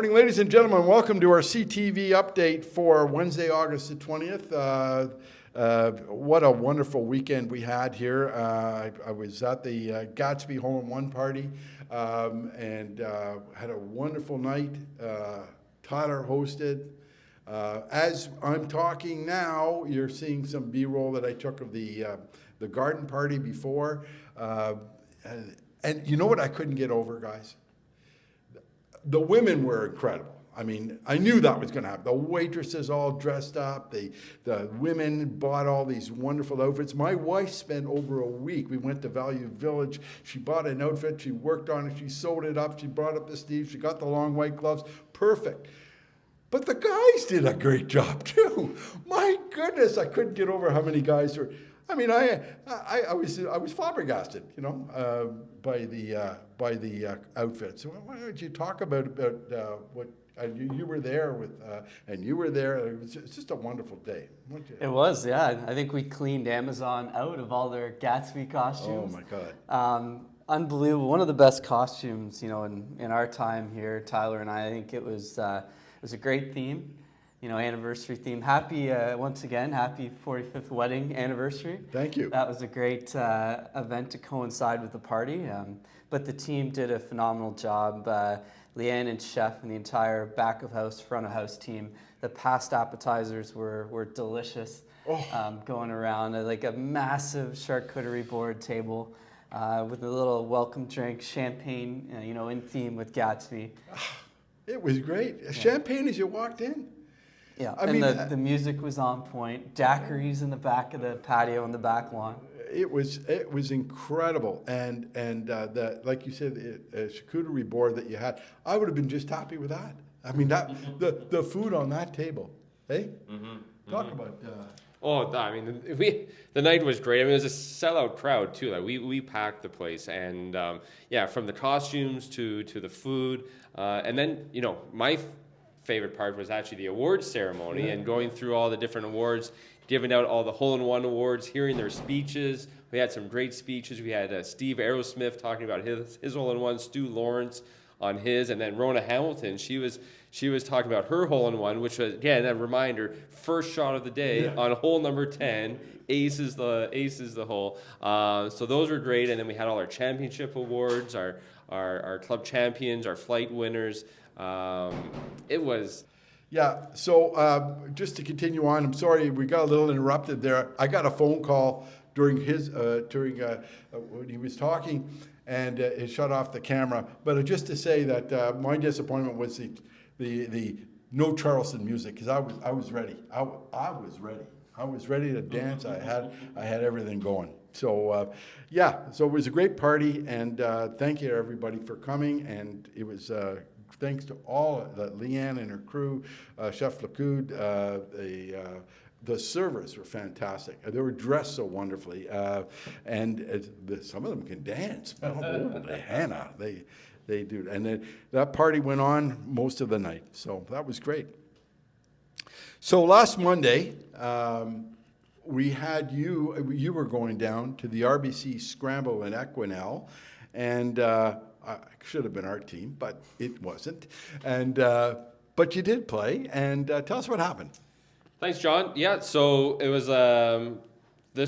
Morning, ladies and gentlemen. Welcome to our CTV update for Wednesday, August the 20th. What a wonderful weekend we had here. I was at the Gatsby hole-in-one party and had a wonderful night. Tyler hosted. As I'm talking now, you're seeing some B-roll that I took of the garden party before. And you know what I couldn't get over, guys? The women were incredible. I mean, I knew that was going to happen. The waitresses all dressed up. The women bought all these wonderful outfits. My wife spent over a week. We went to Value Village. She bought an outfit. She worked on it. She sewed it up. She brought up the sleeves. She got the long white gloves. Perfect. But the guys did a great job too. My goodness, I couldn't get over how many guys were. I mean, I was flabbergasted, you know, by the outfits. So why don't you talk about what you were there with, and you were there. It's just a wonderful day. It was, yeah. I think we cleaned Amazon out of all their Gatsby costumes. Oh my God. Unbelievable. One of the best costumes, you know, in our time here, Tyler and I think it was a great theme. You know, anniversary theme. Happy, once again, happy 45th wedding anniversary. Thank you. That was a great event to coincide with the party. But the team did a phenomenal job. Leanne and Chef and the entire back of house, front of house team. The past appetizers were delicious. Going around like a massive charcuterie board table with a little welcome drink, champagne, you know, in theme with Gatsby. It was great. Yeah. Champagne as you walked in. Yeah, the music was on point. Daiquiris in the back of the patio on the back lawn. It was incredible, and like you said, the charcuterie board that you had, I would have been just happy with that. I mean, that the food on that table, hey, talk about. The night was great. I mean, it was a sellout crowd too. Like we packed the place, and from the costumes to the food, and then you know my favorite part was actually the awards ceremony and going through all the different awards, giving out all the hole-in-one awards, hearing their speeches. We had some great speeches. We had Steve Aerosmith talking about his hole-in-one, Stu Lawrence on his, and then Rona Hamilton. She was talking about her hole-in-one, which was, again, a reminder, first shot of the day on hole number 10, aces the hole. So those were great, and then we had all our championship awards, our club champions, our flight winners. It was. Yeah, so just to continue on, I'm sorry we got a little interrupted there. I got a phone call during when he was talking, and it shut off the camera. But just to say that my disappointment was the no Charleston music, because I was ready. I was ready. I was ready to dance. I had everything going. So so it was a great party, and thank you everybody for coming. And it was. Thanks to all Leanne and her crew, Chef Lacoud, the servers were fantastic. They were dressed so wonderfully, and some of them can dance. Hannah, they do. And that party went on most of the night, so that was great. So last Monday, we had you were going down to the Rbc Scramble in Equinel, and should have been our team, but it wasn't. And but you did play, and tell us what happened. Thanks, John. Yeah, so it was. We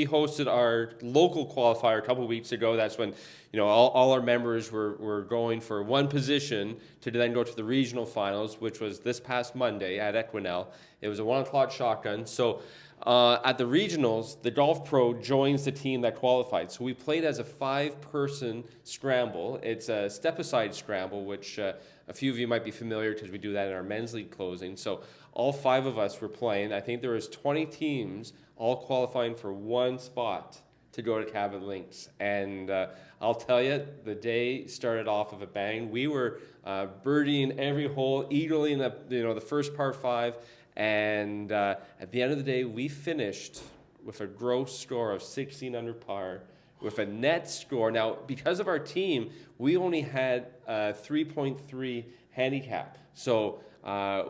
hosted our local qualifier a couple of weeks ago. That's when all our members were going for one position to then go to the regional finals, which was this past Monday at Equinel. It was a 1 o'clock shotgun. So. At the regionals, the Golf Pro joins the team that qualified. So we played as a 5-person scramble. It's a step-aside scramble, which a few of you might be familiar because we do that in our men's league closing. So all 5 of us were playing. I think there was 20 teams all qualifying for one spot to go to Cabot Links. And I'll tell you, the day started off of a bang. We were birdieing every hole eagerly in the first par 5. And at the end of the day, we finished with a gross score of 16 under par, with a net score. Now, because of our team, we only had a 3.3 handicap. So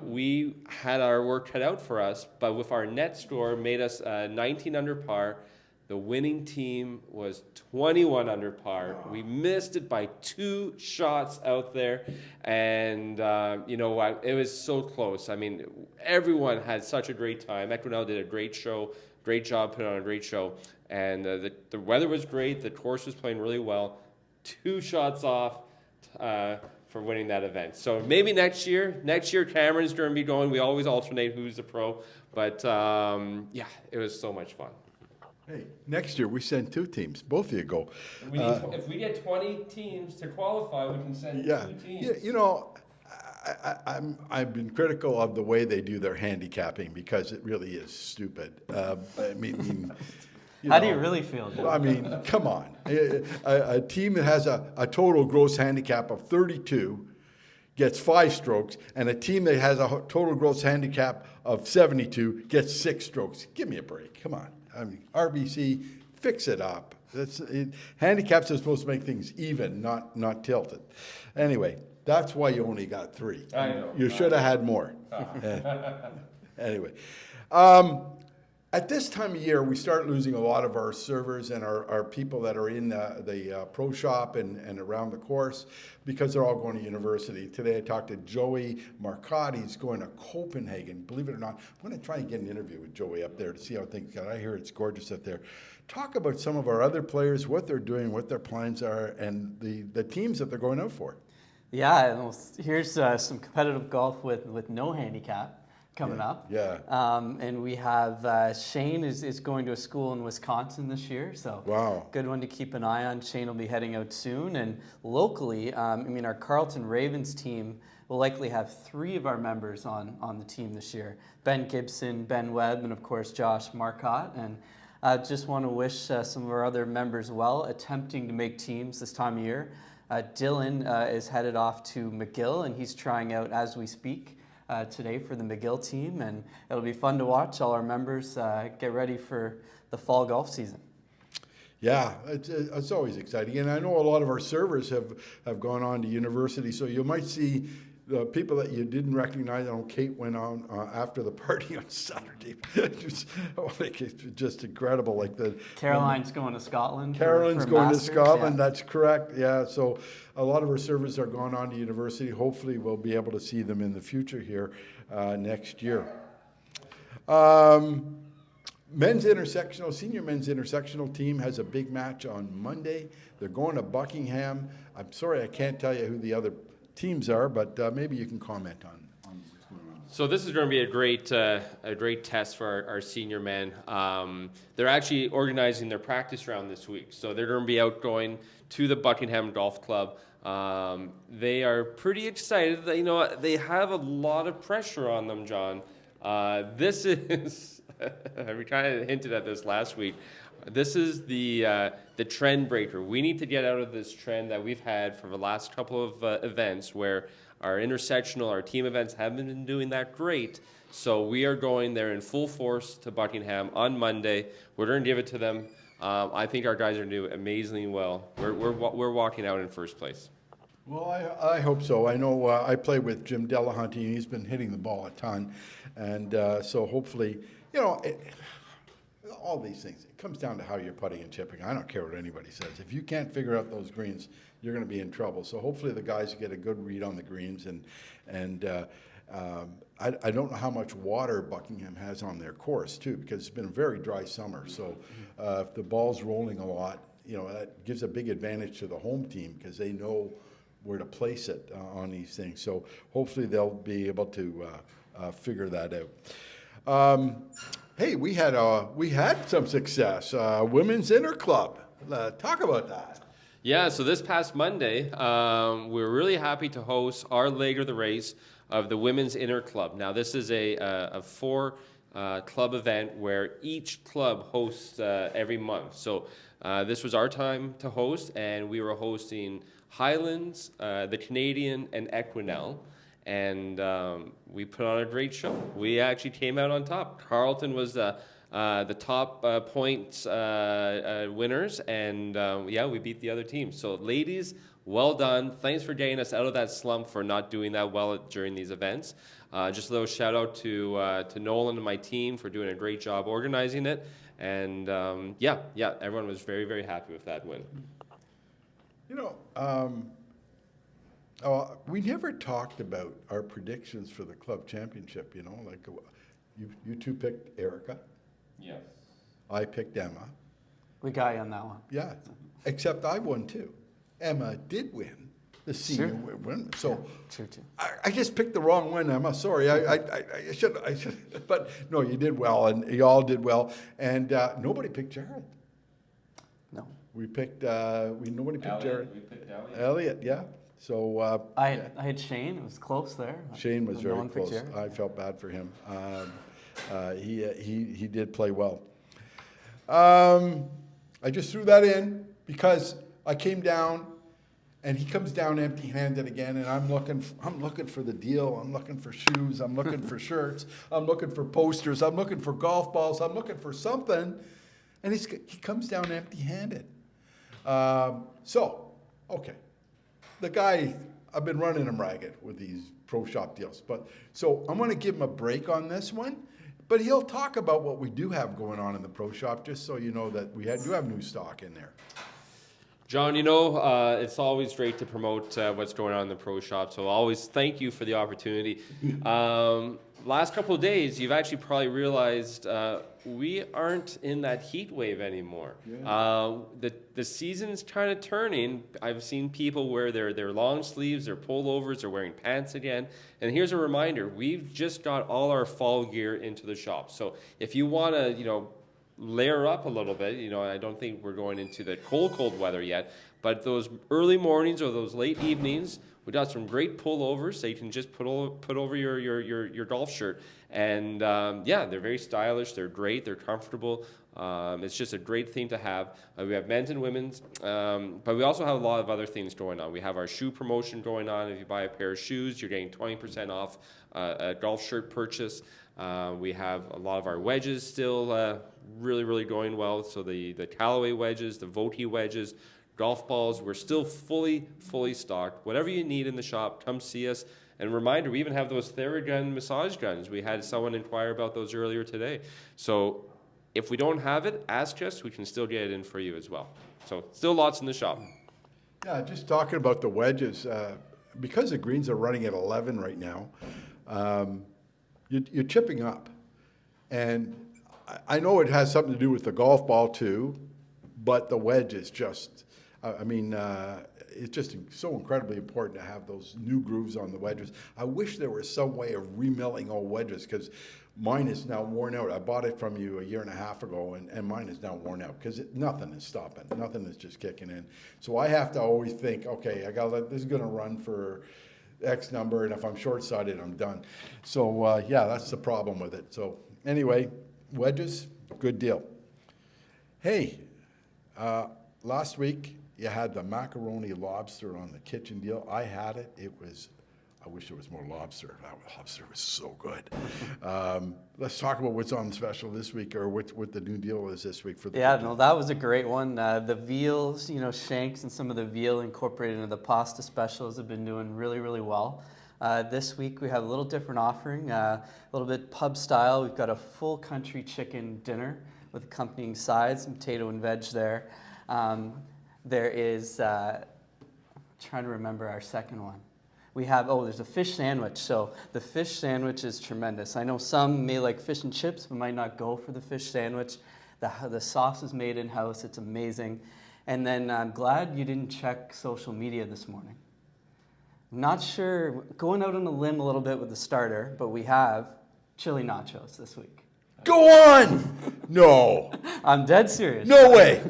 we had our work cut out for us, but with our net score, made us 19 under par, The winning team was 21 under par. We missed it by 2 shots out there. And you know what? It was so close. I mean, everyone had such a great time. Equinel did a great show, great job putting on a great show. And the weather was great. The course was playing really well. 2 shots off for winning that event. So maybe next year Cameron's going to be going. We always alternate who's the pro. But yeah, it was so much fun. Hey, next year we send 2 teams. Both of you go. If we get 20 teams to qualify, we can send 2 teams. Yeah, you know, I've been critical of the way they do their handicapping because it really is stupid. I mean, How do you really feel, Joe? I mean, come on. A team that has a total gross handicap of 32 gets 5 strokes, and a team that has a total gross handicap of 72 gets 6 strokes. Give me a break. Come on. I mean, RBC, fix it up. Handicaps are supposed to make things even, not tilted. Anyway, that's why you only got 3. I know. You should have had more. Anyway. At this time of year, we start losing a lot of our servers and our people that are in the pro shop and around the course because they're all going to university. Today I talked to Joey Marcotti. He's going to Copenhagen. Believe it or not, I'm going to try and get an interview with Joey up there to see how things go. I hear it's gorgeous up there. Talk about some of our other players, what they're doing, what their plans are, and the teams that they're going out for. Yeah, well, here's some competitive golf with no handicap coming up. Yeah. And we have Shane is going to a school in Wisconsin this year, so Wow. good one to keep an eye on. Shane will be heading out soon. And locally, I mean, our Carleton Ravens team will likely have 3 of our members on the team this year. Ben Gibson, Ben Webb, and of course Josh Marcotte. And I just want to wish some of our other members well, attempting to make teams this time of year. Dylan is headed off to McGill, and he's trying out as we speak today for the McGill team, and it'll be fun to watch all our members get ready for the fall golf season. Yeah, it's always exciting, and I know a lot of our servers have gone on to university, so you might see the people that you didn't recognize. I know Kate went on after the party on Saturday. It's just incredible. Like Caroline's going to Scotland. Caroline's for going Masters, to Scotland. yeah. That's correct. Yeah. So a lot of our servers are going on to university. Hopefully, we'll be able to see them in the future here next year. Men's Intersectional, senior men's Intersectional team has a big match on Monday. They're going to Buckingham. I'm sorry, I can't tell you who the other teams are, but maybe you can comment on what's going on. So this is going to be a great test for our senior men. They're actually organizing their practice round this week, so they're going to be out going to the Buckingham Golf Club. They are pretty excited. You know, they have a lot of pressure on them, John. This is we kind of hinted at this last week. This is the trend breaker. We need to get out of this trend that we've had for the last couple of events where our intersectional, our team events haven't been doing that great. So we are going there in full force to Buckingham on Monday. We're going to give it to them. I think our guys are doing amazingly well. We're walking out in first place. Well, I hope so. I know I play with Jim Delahunty, and he's been hitting the ball a ton. And so hopefully, you know, all these things, it comes down to how you're putting and chipping. I don't care what anybody says. If you can't figure out those greens, you're going to be in trouble. So hopefully the guys get a good read on the greens. And I don't know how much water Buckingham has on their course, too, because it's been a very dry summer. So if the ball's rolling a lot, you know, that gives a big advantage to the home team because they know where to place it on these things. So hopefully they'll be able to figure that out. Hey, we had some success. Women's Interclub. Talk about that. Yeah, so this past Monday, we were really happy to host our leg of the race of the Women's Interclub. Now, this is a 4-club event where each club hosts every month. So this was our time to host, and we were hosting Highlands, the Canadian, and Equinel. And we put on a great show. We actually came out on top. Carleton was the top points winners, and yeah, we beat the other team. So ladies, well done. Thanks for getting us out of that slump for not doing that well during these events. Just a little shout out to Nolan and my team for doing a great job organizing it. And everyone was very, very happy with that win. We never talked about our predictions for the club championship, like you two picked Erica. Yes. I picked Emma. We got you on that one. Yeah, except I won too. Emma did win the senior win. So true too. I just picked the wrong one, Emma. Sorry, I should. But no, you did well, and you all did well. And nobody picked Jared. No. We picked. Nobody picked Jared. We picked Elliot, yeah. So I had Shane. It was close there. Shane was very one picked close. Jared. I felt bad for him. He did play well. I just threw that in because I came down, and he comes down empty-handed again, and I'm looking for the deal. I'm looking for shoes. I'm looking for shirts. I'm looking for posters. I'm looking for golf balls. I'm looking for something, and he comes down empty-handed. Okay, the guy, I've been running him ragged with these pro shop deals, so I'm going to give him a break on this one. But he'll talk about what we do have going on in the pro shop, just so you know that we do have new stock in there. John, it's always great to promote what's going on in the pro shop, so always thank you for the opportunity. Last couple of days, you've actually probably realized we aren't in that heat wave anymore. Yeah. The season's kind of turning. I've seen people wear their long sleeves, their pullovers, they're wearing pants again. And here's a reminder, we've just got all our fall gear into the shop. So if you want to, layer up a little bit, I don't think we're going into the cold weather yet, but those early mornings or those late evenings, we got some great pullovers that you can just put over your golf shirt. And they're very stylish, they're great, they're comfortable. It's just a great thing to have. We have men's and women's, but we also have a lot of other things going on. We have our shoe promotion going on. If you buy a pair of shoes, you're getting 20% off a golf shirt purchase. We have a lot of our wedges still really, really going well. So the Callaway wedges, the Voti wedges, golf balls, we're still fully stocked. Whatever you need in the shop, come see us. And reminder, we even have those Theragun massage guns. We had someone inquire about those earlier today. So if we don't have it, ask us. We can still get it in for you as well. So still lots in the shop. Yeah, just talking about the wedges, because the greens are running at 11 right now, you're chipping up. And I know it has something to do with the golf ball too, but the wedge is just, it's just so incredibly important to have those new grooves on the wedges. I wish there was some way of remilling old wedges, because mine is now worn out. I bought it from you a year and a half ago, and mine is now worn out because nothing is stopping. Nothing is just kicking in. So I have to always think, okay, this is going to run for X number, and if I'm short-sighted, I'm done. So that's the problem with it. So anyway, wedges, good deal. Hey, last week you had the macaroni lobster on the kitchen deal. I had it. I wish there was more lobster. That lobster was so good. Let's talk about what's on special this week, or what the new deal is this week for the Yeah, no, that was a great one. The veals, shanks and some of the veal incorporated into the pasta specials have been doing really, really well. This week we have a little different offering, a little bit pub style. We've got a full country chicken dinner with accompanying sides, some potato and veg there. There is, trying to remember our second one. We have, there's a fish sandwich. So the fish sandwich is tremendous. I know some may like fish and chips, but might not go for the fish sandwich. The sauce is made in-house. It's amazing. And then I'm glad you didn't check social media this morning. I'm not sure, going out on a limb a little bit with the starter, but we have chili nachos this week. Go on! No. I'm dead serious. No way.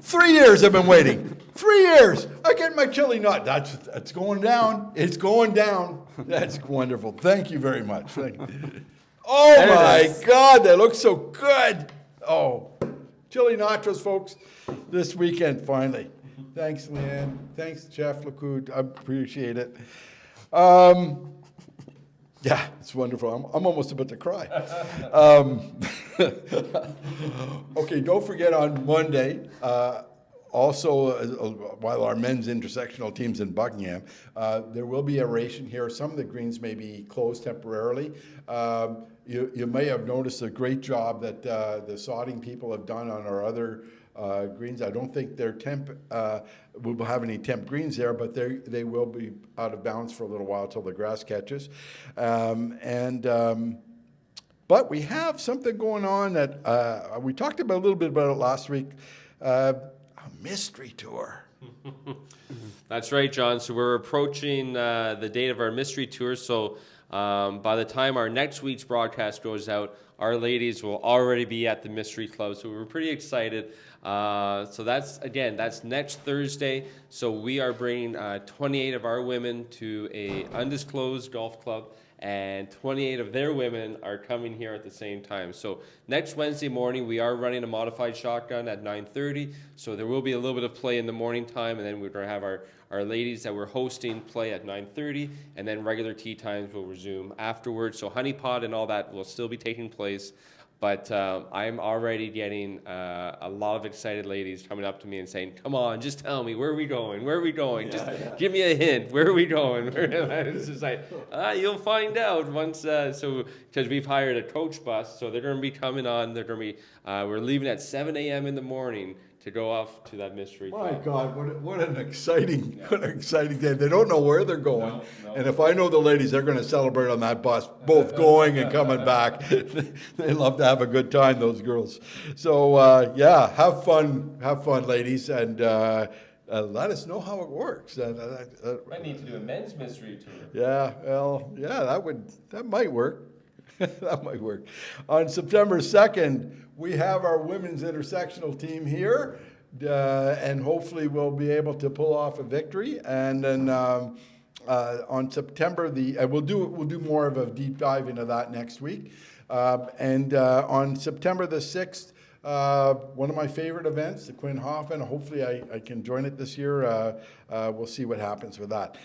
3 years I've been waiting. 3 years. I get my chili nut. That's going down. It's going down. That's wonderful. Thank you very much. Thank you. Oh my God, that looks so good. Oh, chili nachos, folks, this weekend finally. Thanks, Leanne. Thanks, Jeff LeCoud. I appreciate it. Yeah, it's wonderful. I'm almost about to cry. Okay, don't forget on Monday, Also, while our men's intersectional team's in Buckingham, there will be aeration here. Some of the greens may be closed temporarily. You may have noticed a great job that the sodding people have done on our other greens. I don't think they're we'll have any temp greens there, but they will be out of bounds for a little while till the grass catches. But we have something going on that we talked about a little bit about it last week. A mystery tour. That's right, John. So we're approaching the date of our mystery tour. So by the time our next week's broadcast goes out, our ladies will already be at the Mystery Club. So we're pretty excited. So that's next Thursday. So we are bringing 28 of our women to a undisclosed golf club, and 28 of their women are coming here at the same time. So next Wednesday morning, we are running a modified shotgun at 9:30. So there will be a little bit of play in the morning time, and then we're going to have our ladies that we're hosting play at 9:30, and then regular tee times will resume afterwards. So honey pot and all that will still be taking place. But I'm already getting a lot of excited ladies coming up to me and saying, "Come on, just tell me, where are we going? Where are we going? Just give me a hint. Where are we going?" It's just like, you'll find out once. So because we've hired a coach bus, so they're going to be coming on. They're going to be. We're leaving at 7 a.m. in the morning to go off to that mystery My club. God, what an exciting day. They don't know where they're going. No. And if I know the ladies, they're going to celebrate on that bus, both going and coming back. They love to have a good time, those girls. So, have fun, ladies, and let us know how it works. I need to do a men's mystery tour. That might work. That might work. On September 2nd, we have our women's intersectional team here, and hopefully we'll be able to pull off a victory. And then on September we'll do more of a deep dive into that next week. On September the 6th, one of my favorite events, the Quinn-Hoffman. Hopefully I can join it this year. We'll see what happens with that.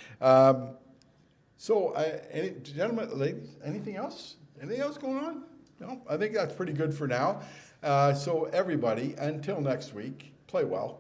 Gentlemen, ladies, anything else? Anything else going on? No, I think that's pretty good for now. So everybody, until next week, play well.